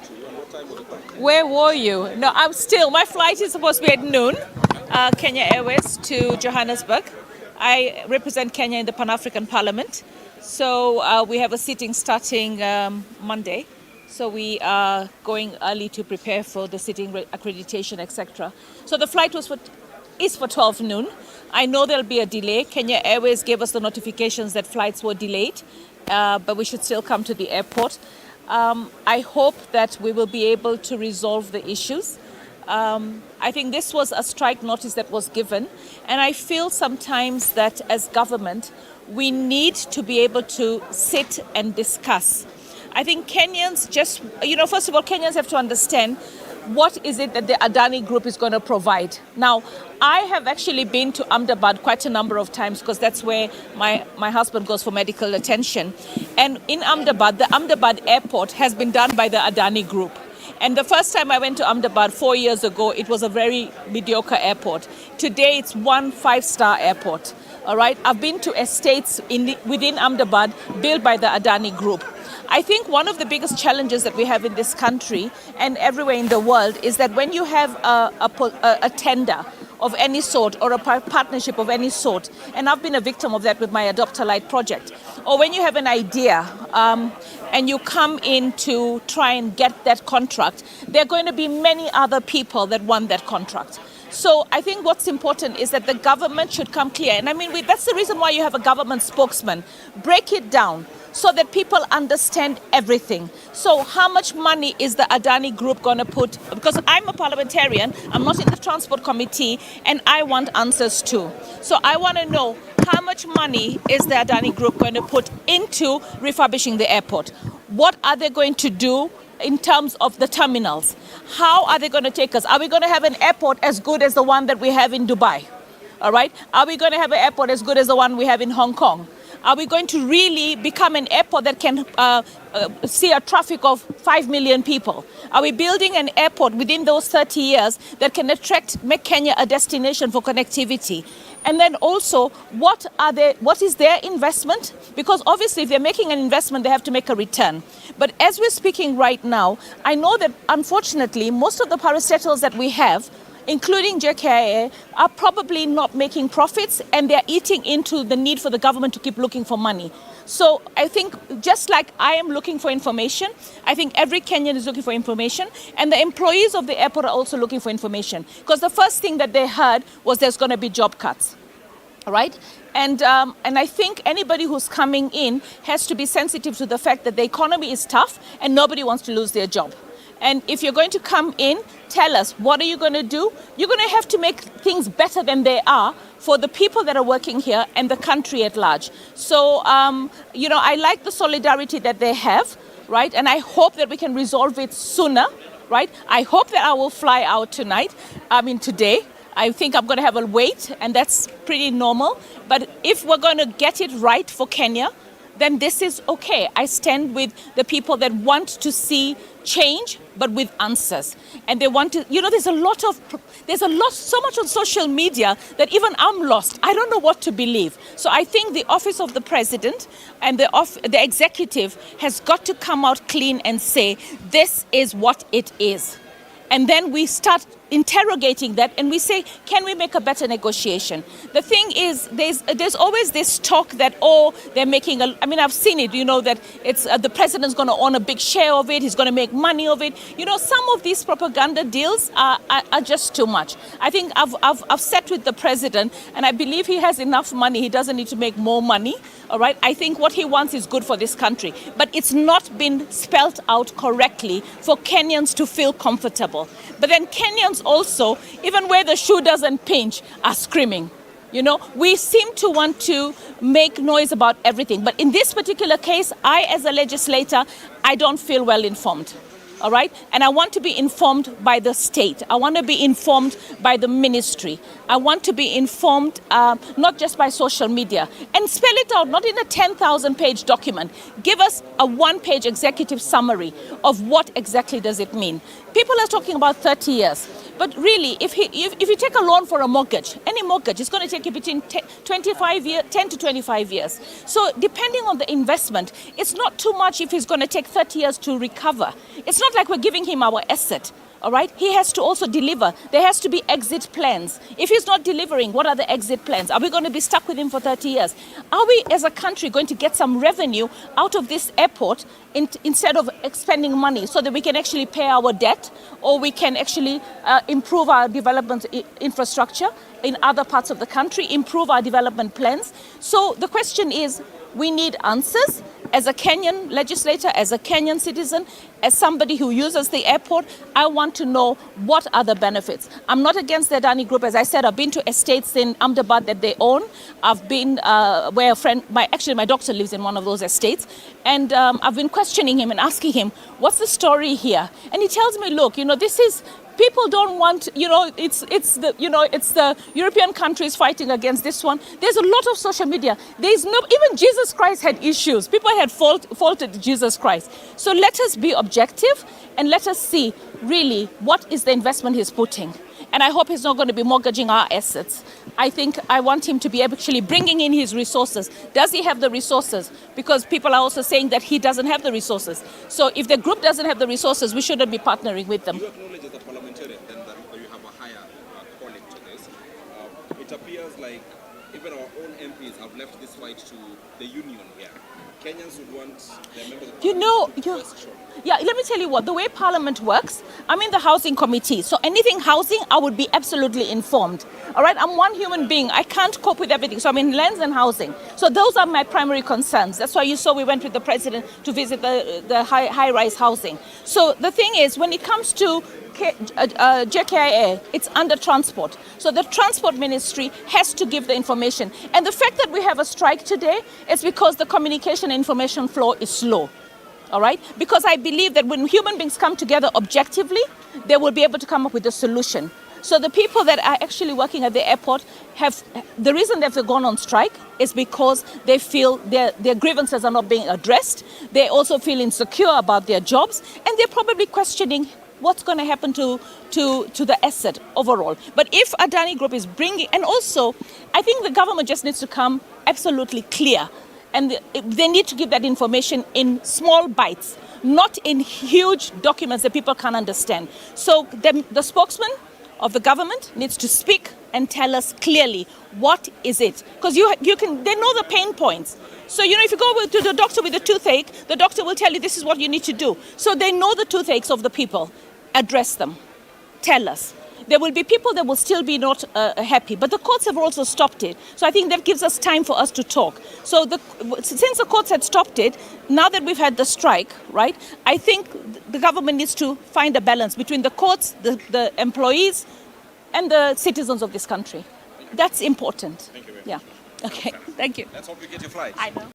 country, and what time was it? Where were you? No, my flight is supposed to be at noon, Kenya Airways to Johannesburg. I represent Kenya in the Pan-African Parliament. So we have a sitting starting Monday. So we are going early to prepare for the sitting accreditation, etc. So the flight is for 12 noon. I know there'll be a delay. Kenya Airways gave us the notifications that flights were delayed, but we should still come to the airport. I hope that we will be able to resolve the issues. I think this was a strike notice that was given, and I feel sometimes that as government, we need to be able to sit and discuss. I think Kenyans first of all, Kenyans have to understand what is it that the Adani Group is going to provide. Now, I have actually been to Ahmedabad quite a number of times because that's where my husband goes for medical attention. And in Ahmedabad, the Ahmedabad airport has been done by the Adani Group. And the first time I went to Ahmedabad 4 years ago, it was a very mediocre airport. Today, it's 1 5-star airport. All right. I've been to estates within Ahmedabad built by the Adani Group. I think one of the biggest challenges that we have in this country and everywhere in the world is that when you have a tender of any sort or a partnership of any sort, and I've been a victim of that with my Adopt a Light project, or when you have an idea and you come in to try and get that contract, there are going to be many other people that want that contract. So I think what's important is that the government should come clear. And I mean, that's the reason why you have a government spokesman. Break it down so that people understand everything. So how much money is the Adani Group going to put? Because I'm a parliamentarian, I'm not in the transport committee, and I want answers too. So I want to know how much money is the Adani Group going to put into refurbishing the airport? What are they going to do in terms of the terminals? How are they going to take us? Are we going to have an airport as good as the one that we have in Dubai? All right. Are we going to have an airport as good as the one we have in Hong Kong? Are we going to really become an airport that can see a traffic of 5 million people? Are we building an airport within those 30 years that can make Kenya a destination for connectivity? And then also, what is their investment? Because obviously, if they're making an investment, they have to make a return. But as we're speaking right now, I know that unfortunately, most of the parastatals that we have, including JKIA, are probably not making profits, and they're eating into the need for the government to keep looking for money. So I think just like I am looking for information, I think every Kenyan is looking for information, and the employees of the airport are also looking for information. Because the first thing that they heard was there's going to be job cuts. All right? And I think anybody who's coming in has to be sensitive to the fact that the economy is tough and nobody wants to lose their job. And if you're going to come in, tell us, what are you going to do? You're going to have to make things better than they are for the people that are working here and the country at large. So, I like the solidarity that they have, right? And I hope that we can resolve it sooner, right? I hope that I will fly out today. I think I'm going to have a wait, and that's pretty normal. But if we're going to get it right for Kenya, then this is okay. I stand with the people that want to see change, but with answers. And they want to, there's so much on social media that even I'm lost. I don't know what to believe. So I think the office of the president and the executive has got to come out clean and say, this is what it is. And then we start interrogating that and we say, can we make a better negotiation? The thing is, there's always this talk that, they're making I've seen it, that it's the president's going to own a big share of it, he's going to make money of it. Some of these propaganda deals are just too much. I think I've sat with the president, and I believe he has enough money. He doesn't need to make more money. All right. I think what he wants is good for this country, but it's not been spelt out correctly for Kenyans to feel comfortable. But then Kenyans also, even where the shoe doesn't pinch, are screaming. We seem to want to make noise about everything. But in this particular case, I, as a legislator, I don't feel well informed. All right. And I want to be informed by the state. I want to be informed by the ministry. I want to be informed not just by social media, and spell it out, not in a 10,000-page document. Give us a 1-page executive summary of what exactly does it mean. People are talking about 30 years. But really, if you take a loan for a mortgage, any mortgage, it's going to take you between 10 to 25 years. So depending on the investment, it's not too much if it's going to take 30 years to recover. It's not not like we're giving him our asset. All right, he has to also deliver. There has to be exit plans. If he's not delivering, what are the exit plans? Are we going to be stuck with him for 30 years? Are we as a country going to get some revenue out of this airport instead of expending money so that we can actually pay our debt, or we can actually improve our development infrastructure in other parts of the country, improve our development plans? So the question is, we need answers. As a Kenyan legislator, as a Kenyan citizen, as somebody who uses the airport, I want to know what are the benefits. I'm not against the Adani Group. As I said, I've been to estates in Ahmedabad that they own. I've been where a friend, my doctor lives in one of those estates. And I've been questioning him and asking him, what's the story here? And he tells me, look, this is... People don't want, it's the European countries fighting against this one. There's a lot of social media. Even Jesus Christ had issues. People had faulted Jesus Christ. So let us be objective and let us see really what is the investment he's putting. And I hope he's not going to be mortgaging our assets. I want him to be actually bringing in his resources. Does he have the resources? Because people are also saying that he doesn't have the resources. So if the group doesn't have the resources, we shouldn't be partnering with them. You acknowledge as a parliamentarian then that you have a higher calling to this. It appears like even our own MPs have left this fight to the union here. Kenyans would want their members of parliament yeah, let me tell you what, the way Parliament works, I'm in the Housing Committee, so anything housing, I would be absolutely informed. All right, I'm one human being. I can't cope with everything. So I'm in lands and housing. So those are my primary concerns. That's why you saw we went with the president to visit the high-rise housing. So the thing is, when it comes to JKIA, it's under transport. So the transport ministry has to give the information. And the fact that we have a strike today is because the communication and information flow is slow. All right? Because I believe that when human beings come together objectively, they will be able to come up with a solution. So the people that are actually working at the airport the reason they've gone on strike is because they feel their grievances are not being addressed. They also feel insecure about their jobs, and they're probably questioning what's going to happen to the asset overall. But if Adani Group is bringing, and also I think the government just needs to come absolutely clear, and they need to give that information in small bites, not in huge documents that people can't understand. So the spokesman of the government needs to speak and tell us clearly what is it, because they know the pain points. So if you go to the doctor with a toothache, the doctor will tell you this is what you need to do. So they know the toothaches of the people. Address them. Tell us. There will be people that will still be not happy, but the courts have also stopped it. So I think that gives us time for us to talk. So since the courts had stopped it, now that we've had the strike, right, I think the government needs to find a balance between the courts, the employees, and the citizens of this country. That's important. Thank you very much. Okay, thank you. Let's hope you get your flight. I know.